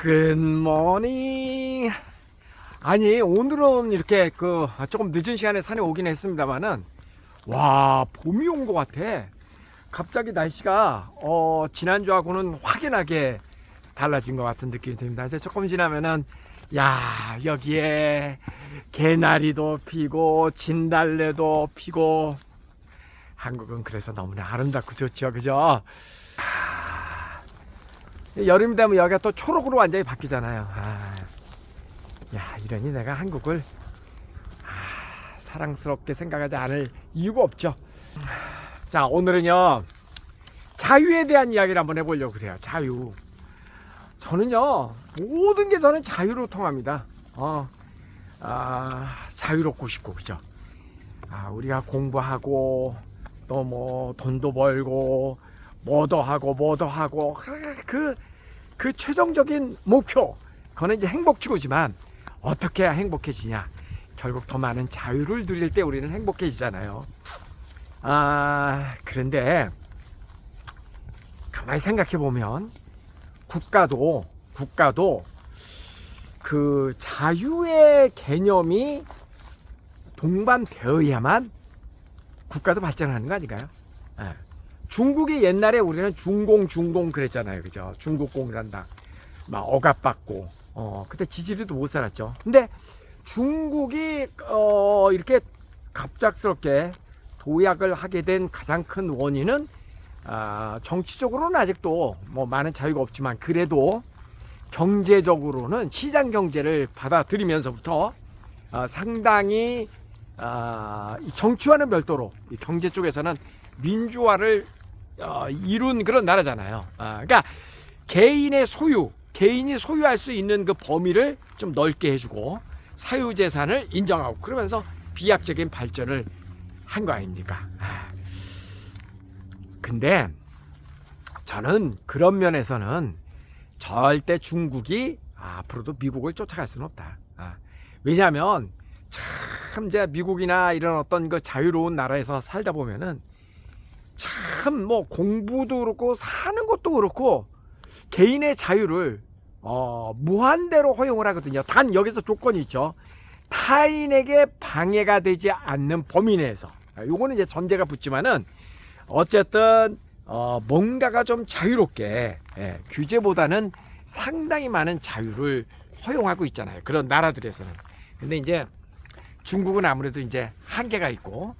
굿모닝. 아니 오늘은 이렇게 조금 늦은 시간에 산에 오긴 했습니다만은 와, 봄이 온 것 같아. 갑자기 날씨가 지난주하고는 확연하게 달라진 것 같은 느낌이 듭니다. 이제 조금 지나면은 야, 여기에 개나리도 피고 진달래도 피고, 한국은 그래서 너무나 아름답고 좋죠, 그죠? 여름이 되면 여기가 또 초록으로 완전히 바뀌잖아요. 야, 이러니 내가 한국을 사랑스럽게 생각하지 않을 이유가 없죠. 자, 오늘은요 자유에 대한 이야기를 한번 해보려고 그래요. 자유. 저는요 모든 게 저는 자유로 통합니다. 자유롭고 싶고, 그죠? 우리가 공부하고 또 뭐 돈도 벌고 뭐도 하고 그 최종적인 목표, 그거는 이제 행복치고지만 어떻게 해야 행복해지냐? 결국 더 많은 자유를 누릴 때 우리는 행복해지잖아요. 그런데 가만히 생각해 보면 국가도 그 자유의 개념이 동반되어야만 국가도 발전하는 거 아닌가요? 중국이 옛날에 우리는 중공 그랬잖아요, 그죠? 중국 공산당 막 억압받고 그때 지지리도 못 살았죠. 근데 중국이 이렇게 갑작스럽게 도약을 하게 된 가장 큰 원인은 정치적으로는 아직도 뭐 많은 자유가 없지만 그래도 경제적으로는 시장 경제를 받아들이면서부터 상당히 정치와는 별도로 이 경제 쪽에서는 민주화를 이룬 그런 나라잖아요. 그러니까 개인이 소유할 수 있는 그 범위를 좀 넓게 해주고 사유재산을 인정하고 그러면서 비약적인 발전을 한 거 아닙니까? 근데 저는 그런 면에서는 절대 중국이 앞으로도 미국을 쫓아갈 수는 없다. 왜냐하면 참 이제 미국이나 이런 어떤 그 자유로운 나라에서 살다 보면은 참 뭐 공부도 그렇고 사는 것도 그렇고 개인의 자유를 무한대로 허용을 하거든요. 단 여기서 조건이 있죠. 타인에게 방해가 되지 않는 범위 내에서. 요거는 이제 전제가 붙지만은 어쨌든 뭔가가 좀 자유롭게, 규제보다는 상당히 많은 자유를 허용하고 있잖아요. 그런 나라들에서는. 근데 이제 중국은 아무래도 이제 한계가 있고,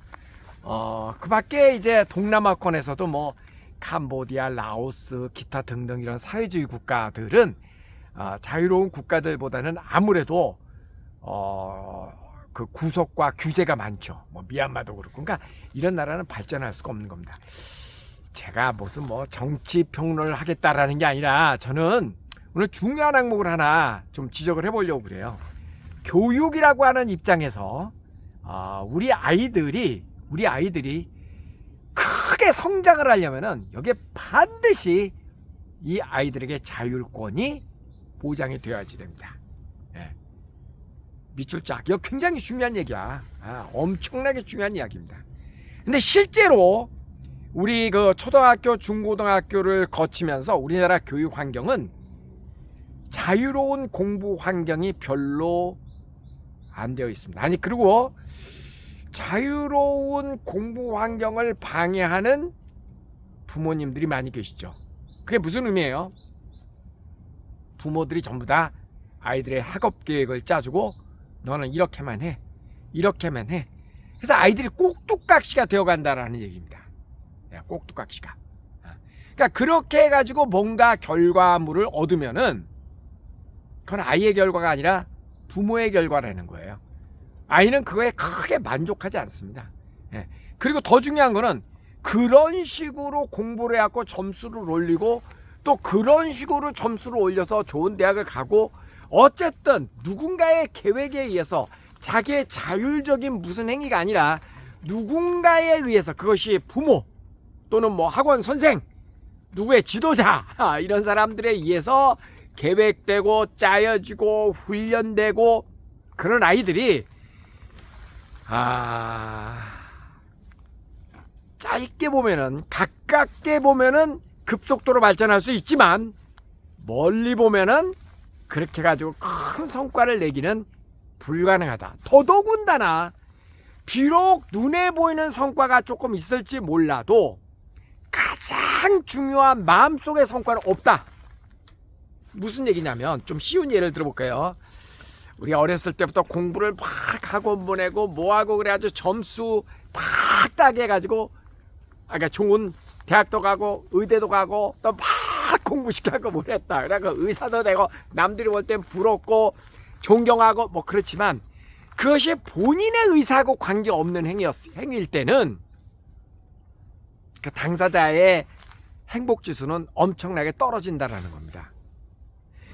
그 밖에 이제 동남아권에서도 뭐 캄보디아, 라오스, 기타 등등 이런 사회주의 국가들은 자유로운 국가들보다는 아무래도 그 구속과 규제가 많죠. 뭐 미얀마도 그렇고. 그러니까 이런 나라는 발전할 수가 없는 겁니다. 제가 무슨 뭐 정치 평론을 하겠다라는 게 아니라 저는 오늘 중요한 항목을 하나 좀 지적을 해보려고 그래요. 교육이라고 하는 입장에서 우리 아이들이 크게 성장을 하려면은 여기에 반드시 이 아이들에게 자율권이 보장이 되어야지 됩니다. 밑줄 짝. 이거 굉장히 중요한 얘기야. 엄청나게 중요한 이야기입니다. 근데 실제로 우리 그 초등학교, 중고등학교를 거치면서 우리나라 교육 환경은 자유로운 공부 환경이 별로 안 되어 있습니다. 아니, 그리고 자유로운 공부 환경을 방해하는 부모님들이 많이 계시죠. 그게 무슨 의미예요? 부모들이 전부 다 아이들의 학업 계획을 짜주고 너는 이렇게만 해. 그래서 아이들이 꼭두각시가 되어간다라는 얘기입니다. 꼭두각시가. 그러니까 그렇게 해가지고 뭔가 결과물을 얻으면은 그건 아이의 결과가 아니라 부모의 결과라는 거예요. 아이는 그거에 크게 만족하지 않습니다. 그리고 더 중요한 거는 그런 식으로 공부를 해갖고 점수를 올리고 또 그런 식으로 점수를 올려서 좋은 대학을 가고 어쨌든 누군가의 계획에 의해서 자기의 자율적인 무슨 행위가 아니라 누군가에 의해서, 그것이 부모 또는 뭐 학원 선생, 누구의 지도자, 이런 사람들에 의해서 계획되고 짜여지고 훈련되고 그런 아이들이 짧게 보면은, 가깝게 보면은 급속도로 발전할 수 있지만 멀리 보면은 그렇게 가지고 큰 성과를 내기는 불가능하다. 더더군다나 비록 눈에 보이는 성과가 조금 있을지 몰라도 가장 중요한 마음속의 성과는 없다. 무슨 얘기냐면 좀 쉬운 예를 들어볼까요? 우리 어렸을 때부터 공부를 막 학원 보내고 뭐하고 그래가지고 점수 팍 따게 해가지고 그러니까 좋은 대학도 가고 의대도 가고 또 막 공부시켜고 뭐 했다. 그래서 의사도 되고 남들이 볼 땐 부럽고 존경하고 뭐 그렇지만 그것이 본인의 의사하고 관계없는 행위일 때는 그 당사자의 행복지수는 엄청나게 떨어진다는 겁니다.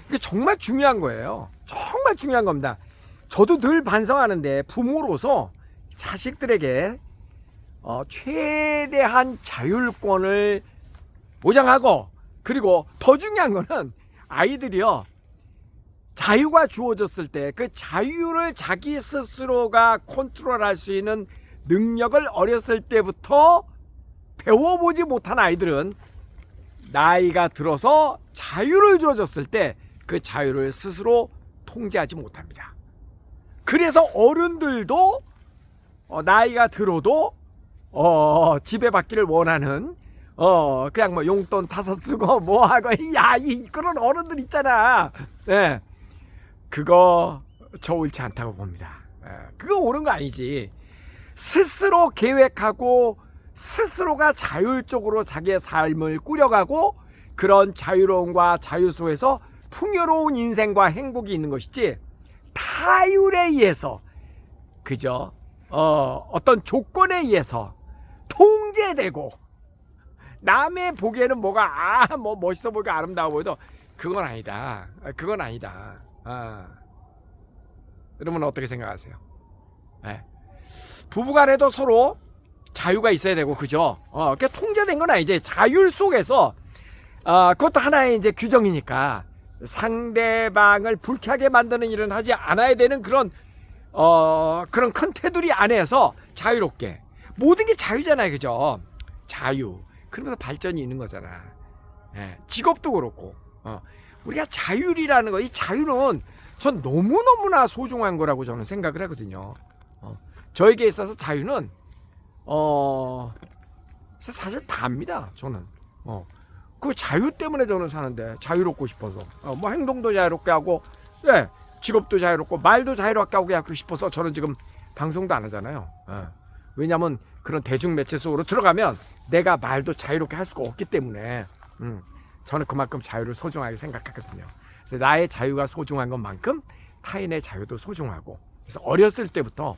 이게 정말 중요한 거예요. 정말 중요한 겁니다. 저도 늘 반성하는데 부모로서 자식들에게 최대한 자율권을 보장하고 그리고 더 중요한 거는 아이들이요. 자유가 주어졌을 때 그 자유를 자기 스스로가 컨트롤할 수 있는 능력을 어렸을 때부터 배워보지 못한 아이들은 나이가 들어서 자유를 주어졌을 때 그 자유를 스스로 통제하지 못합니다. 그래서 어른들도 나이가 들어도 지배받기를 원하는 그냥 뭐 용돈 타서 쓰고 뭐하고 그런 어른들 있잖아. 네. 그거 저 옳지 않다고 봅니다. 그거 옳은 거 아니지. 스스로 계획하고 스스로가 자율적으로 자기의 삶을 꾸려가고 그런 자유로움과 자유 속에서 풍요로운 인생과 행복이 있는 것이지 타율에 의해서 그저 어떤 조건에 의해서 통제되고 남의 보기에는 뭐가 뭐 멋있어 보이고 아름다워 보여도 그건 아니다. 그건 아니다. 여러분 어떻게 생각하세요? 네. 부부간에도 서로 자유가 있어야 되고 그죠? 그게 통제된 건 아니지. 자율 속에서 그것도 하나의 이제 규정이니까 상대방을 불쾌하게 만드는 일은 하지 않아야 되는 그런 큰 테두리 안에서 자유롭게 모든 게 자유잖아요, 그죠? 자유. 그러면서 발전이 있는 거잖아. 직업도 그렇고 우리가 자율이라는 거, 이 자유는 전 너무너무나 소중한 거라고 저는 생각을 하거든요. 저에게 있어서 자유는 사실 다입니다. 저는 그 자유 때문에 저는 사는데 자유롭고 싶어서 뭐 행동도 자유롭게 하고 직업도 자유롭고 말도 자유롭게 하고 싶어서 저는 지금 방송도 안 하잖아요. 왜냐하면 그런 대중매체 속으로 들어가면 내가 말도 자유롭게 할 수가 없기 때문에 저는 그만큼 자유를 소중하게 생각하거든요. 그래서 나의 자유가 소중한 것만큼 타인의 자유도 소중하고 그래서 어렸을 때부터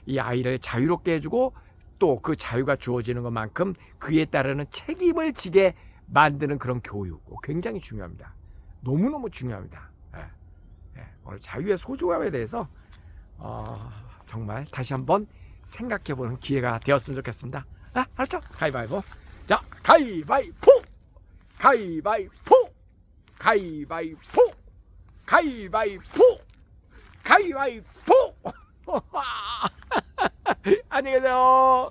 이 아이를 자유롭게 해주고 또 그 자유가 주어지는 것만큼 그에 따르는 책임을 지게 만드는 그런 교육 굉장히 중요합니다. 너무너무 중요합니다. 오늘 자유의 소중함에 대해서 정말 다시 한번 생각해보는 기회가 되었으면 좋겠습니다. 알았죠? 가위바위보. 자, 가위바위보! 가위바위보! 가위바위보! 가위바위보! 가위바위보! 안녕히 계세요.